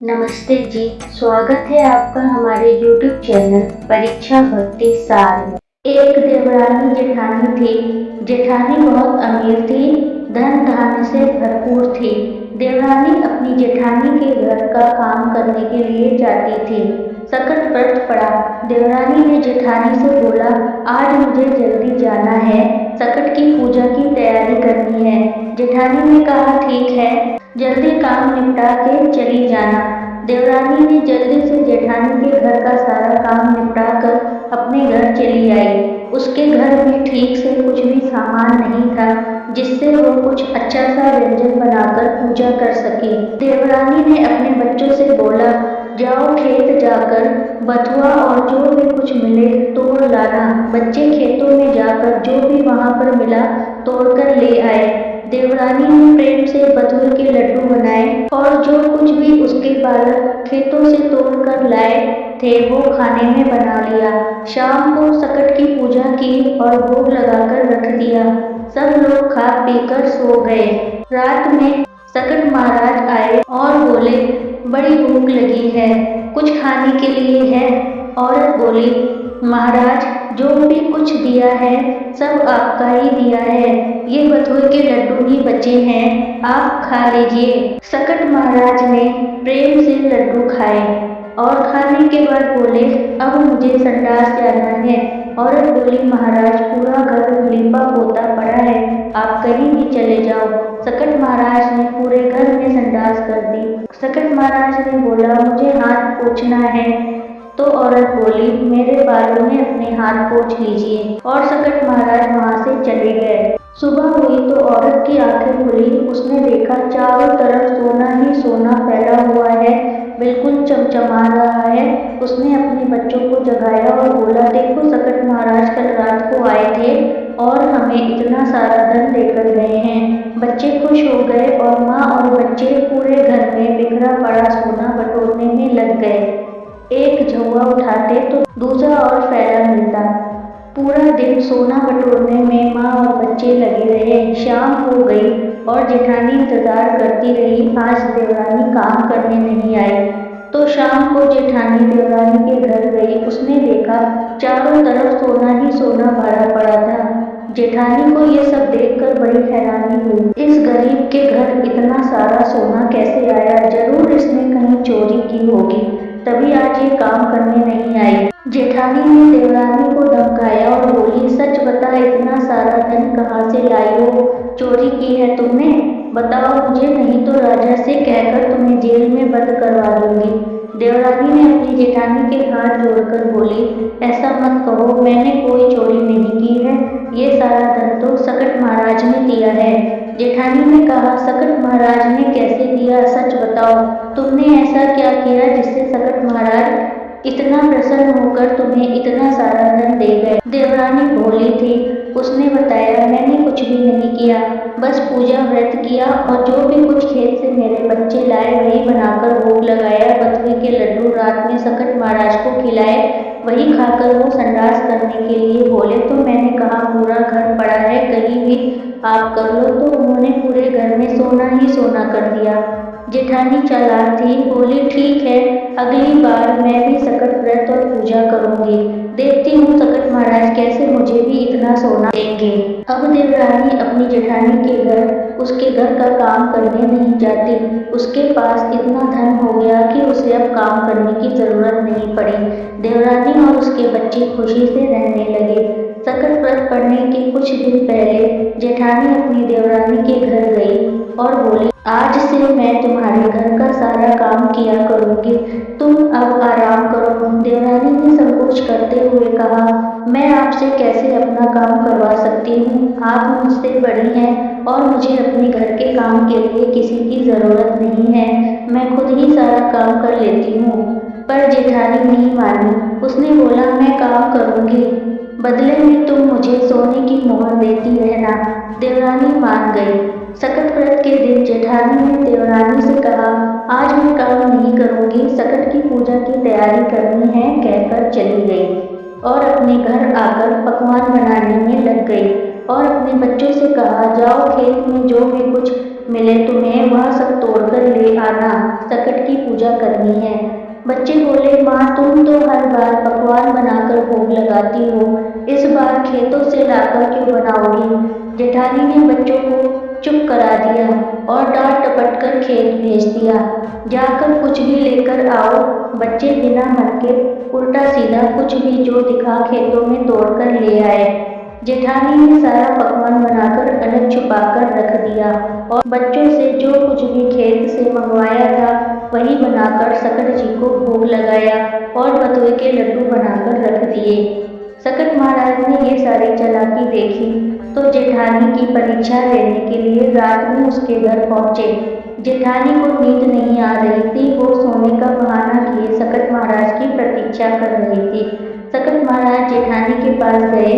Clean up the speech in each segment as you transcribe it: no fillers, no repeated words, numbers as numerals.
नमस्ते जी, स्वागत है आपका हमारे YouTube चैनल परीक्षा भक्ति सार में। एक देवरानी जेठानी थी। जेठानी बहुत अमीर थी, धन धान्य से भरपूर थी। देवरानी अपनी जेठानी के घर का काम करने के लिए जाती थी। सकट व्रत पड़ा। देवरानी ने जेठानी से बोला, आज मुझे जल्दी जाना है, सकट की पूजा की तैयारी करनी है। जेठानी ने कहा, ठीक है, जल्दी काम निपटा के चली जाना। देवरानी ने जल्दी से जेठानी के घर का सारा काम निपटाकर अपने घर चली आई। उसके घर में ठीक से कुछ भी सामान नहीं था जिससे वो कुछ अच्छा सा व्यंजन बनाकर पूजा कर सके। देवरानी ने अपने बच्चों से बोला, जाओ खेत जाकर बथुआ और जो भी कुछ मिले तोड़ लाना। बच्चे खेतों में जाकर जो भी वहां पर मिला तोड़कर ले आए। देवरानी ने प्रेम से बथुए के लड्डू बनाए और जो कुछ भी उसके बालक खेतों से तोड़कर लाए थे वो खाने में बना लिया। शाम को सकट की पूजा की और भोग लगाकर रख दिया। सब लोग खा पीकर सो गए। रात में सकट महाराज आए और बोले, बड़ी भूख लगी है, कुछ खाने के लिए है? औरत बोली, महाराज, जो भी कुछ दिया है सब आपका ही दिया है, ये बथुए के लड्डू ही बचे हैं, आप खा लीजिए। सकट महाराज ने प्रेम से लड्डू खाए और खाने के बाद बोले, अब मुझे संडास जाना है। औरत बोली, महाराज, पूरा घर लीपा पोता पड़ा है, आप कहीं भी चले जाओ। सकट महाराज ने पूरे घर में संडास कर दी। सकट महाराज ने बोला, मुझे हाथ पोंछना है। तो औरत बोली, मेरे बालों में अपने हाथ पोंछ लीजिए। और सकट महाराज वहां से चले गए। सुबह हुई तो औरत की आंखें खुली। उसने देखा चारों तरफ सोना ही सोना फैला हुआ है, बिल्कुल चमचमा रहा है। उसने अपने बच्चों को जगाया और बोला, देखो, सकट महाराज कल रात को आए थे और हमें इतना सारा धन लेकर गए हैं। बच्चे खुश हो गए और माँ और बच्चे पूरे घर में बिखरा पड़ा सोना बटोरने में लग गए। एक झौवा उठाते तो दूसरा और फैला मिलता। पूरा दिन सोना बटोरने में माँ और बच्चे लगे रहे। शाम हो गई और जेठानी इंतजार करती रही, आज देवरानी काम करने नहीं आई। तो शाम को जेठानी देवरानी के घर गई। उसने देखा चारों तरफ सोना ही सोना भरा पड़ा था। जेठानी को ये सब देखकर बड़ी हैरानी हुई। इस गरीब के घर इतना सारा सोना कैसे आया? जरूर इसने कहीं चोरी की होगी, तभी आज ये काम करने नहीं आई। जेठानी ने देवरानी को धमकाया और बोली, सच बता, इतना सारा धन कहाँ से लाई हो? चोरी की है तुमने? बताओ मुझे, नहीं तो राजा से कहकर तुम्हें जेल में बंद करवा दूंगी। देवरानी ने अपनी जेठानी के हाथ जोड़कर बोली, ऐसा मत कहो, मैंने कोई चोरी नहीं की है, ये सारा धन तो सकट महाराज ने दिया है। जेठानी ने कहा, सकट महाराज ने कैसे दिया? सच बताओ, तुमने ऐसा क्या किया जिससे सकट महाराज इतना प्रसन्न होकर तुम्हें इतना सारा धन दे गए? देवरानी भोली थी। उसने बताया, मैंने कुछ भी नहीं किया, बस पूजा व्रत किया और जो भी कुछ खेत से मेरे बच्चे लाए वही बनाकर भोग लगाया। बथुए के लड्डू रात में सकट महाराज को खिलाए, वही खाकर वो संडास करने के लिए बोले तो मैंने कहा, पूरा घर पड़ा है, कहीं भी आप कर लो। तो उन्होंने पूरे घर में सोना ही सोना कर दिया। जेठानी चालाक थी, बोली, ठीक है, अगली बार मैं भी सकट व्रत और पूजा करूंगी, देखती हूँ सकट महाराज कैसे मुझे भी इतना सोना देंगे। अब देवरानी अपनी जेठानी के घर उसके घर का काम करने नहीं जाती। उसके पास इतना धन हो गया कि उसे अब काम करने की जरूरत नहीं पड़ी। देवरानी और उसके बच्चे खुशी से रहने लगे। सकट व्रत पड़ने के कुछ दिन पहले जेठानी अपनी देवरानी के घर गई और बोली, आज से मैं तुम्हारे घर का सारा काम किया करूंगी, तुम अब आराम करो। देवरानी ने संकोच करते हुए कहा, मैं आपसे कैसे अपना काम करवा सकती हूँ? आप मुझसे बड़ी हैं और मुझे अपने घर के काम के लिए किसी की जरूरत नहीं है, मैं खुद ही सारा काम कर लेती हूँ। पर जेठानी नहीं मानी। उसने बोला, मैं काम करूंगी, बदले में तुम मुझे सोने की मोहर देती रहना। देवरानी मान गई। सकट व्रत के दिन जेठानी ने देवरानी से कहा, आज मैं काम नहीं करूंगी, सकट की पूजा की तैयारी करनी है, कहकर चली गई और अपने घर आकर पकवान बनाने में लग गई। और अपने बच्चों से कहा, जाओ खेत में जो भी कुछ मिले तुम्हें वह सब तोड़कर ले आना, सकट की पूजा करनी है। बच्चे बोले, माँ तुम तो हर बार पकवान बनाकर भोग लगाती हो, इस बार खेतों से लाकर क्यों बनाओगी। जेठानी ने बच्चों को चुप करा दिया और डांट डपट कर खेत भेज दिया, जाकर कुछ भी लेकर आओ। बच्चे बिना मन के उल्टा सीधा कुछ भी जो दिखा खेतों में तोड़कर ले आए। जेठानी ने सारा पकवान बनाकर अलग छुपा कर रख दिया और बच्चों से जो कुछ भी खेत से मंगवाया था वही बनाकर सकट जी को भोग लगाया और बथुए के लड्डू बनाकर रख दिए। सकट महाराज ने ये सारी चालाकी देखी तो जेठानी की परीक्षा लेने के लिए रात में उसके घर पहुंचे। जेठानी को नींद नहीं आ रही थी, वो सोने का बहाना किए सकट महाराज की प्रतीक्षा कर रही थी। सकट महाराज जेठानी के पास गए,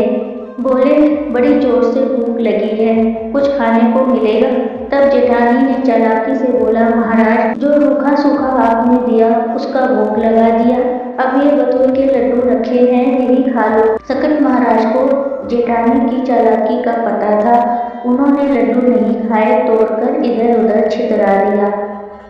बोले, बड़ी जोर से भूख लगी है, कुछ खाने को मिलेगा। तब जेठानी ने चालाकी से बोला, महाराज जो रूखा सूखा आपने दिया उसका भोग लगा दिया, अब ये बथुए के लड्डू रखे हैं यही खा लो। सकट महाराज को जेठानी की चालाकी का पता था, उन्होंने लड्डू नहीं खाए, तोड़कर इधर उधर छितरा दिया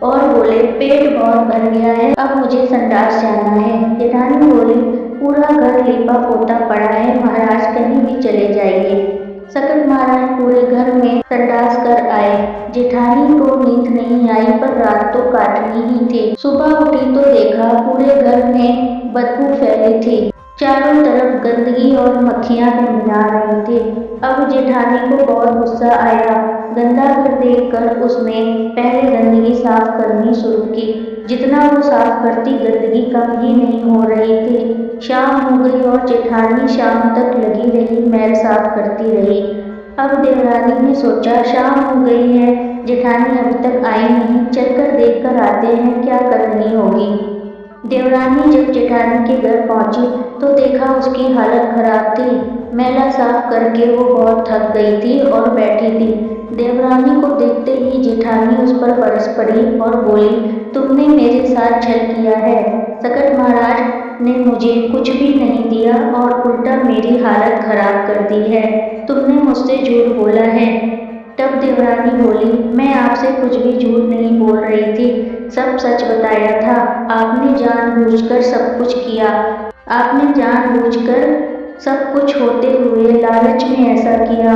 और बोले, पेट बहुत भर गया है, अब मुझे संडास जाना है। जेठानी बोली, पूरा घर लीपा पोता पड़ा है, महाराज कहीं भी चले जाइए। सकट महाराज पूरे घर में संडास कर आए। जेठानी को नींद नहीं आई पर रात तो काटनी ही थी। सुबह उठी तो देखा पूरे घर में बदबू फैली थी, चारों तरफ गंदगी और मक्खियां भिनभिना रही थी। अब जेठानी को बहुत गुस्सा आया, गंदा घर देखकर उसने पहले गंदगी साफ करनी शुरू की। जितना वो साफ करती गंदगी कम ही नहीं हो रही थी। शाम हो गई और जेठानी शाम तक लगी रही, मैल साफ करती रही। अब देवरानी ने सोचा, शाम हो गई है, जेठानी अभी तक आई नहीं, चलकर देख कर आते हैं क्या कर रही होगी। देवरानी जब जेठानी के घर पहुंची तो देखा उसकी हालत खराब थी। मैला साफ करके वो बहुत थक गई थी और बैठी थी। देवरानी को देखते ही जेठानी उस पर बरस पड़ी और बोली, तुमने मेरे साथ छल किया है। सकट महाराज ने मुझे कुछ भी नहीं दिया और उल्टा मेरी हालत खराब कर दी है, तुमने मुझसे झूठ बोला है। तब देवरानी बोली, मैं आपसे कुछ भी झूठ नहीं बोल रही थी, सब सच बताया था। आपने जानबूझकर सब कुछ किया, आपने जानबूझकर सब कुछ होते हुए लालच में ऐसा किया।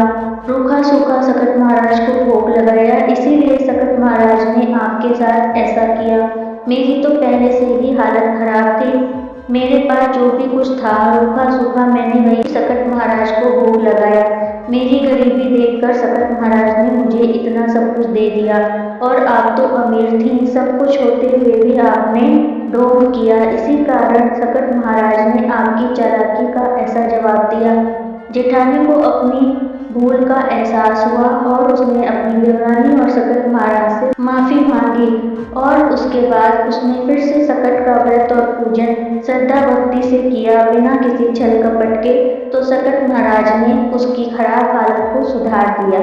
रूखा सूखा सकट महाराज को भोग लगाया, इसीलिए सकट महाराज ने आपके साथ ऐसा किया। मेरी तो पहले से ही हालत खराब थी, मेरे पास जो भी कुछ था रूखा सूखा मैंने वही सकट महाराज को भोग लगाया। मेरी गरीबी देखकर सकट महाराज ने मुझे इतना सब कुछ दे दिया और आप तो अमीर थी, सब कुछ होते हुए भी आपने ढोंग किया, इसी कारण सकट महाराज ने आपकी चालाकी का ऐसा जवाब दिया। जेठानी को अपनी भूल का एहसास हुआ और उसने अपनी देवरानी और सकट महाराज से माफी मांगी और उसके बाद उसने फिर से सकट का व्रत और पूजन श्रद्धा भक्ति से किया, बिना किसी छल कपट के। तो सकट महाराज ने उसकी खराब हालत को सुधार दिया।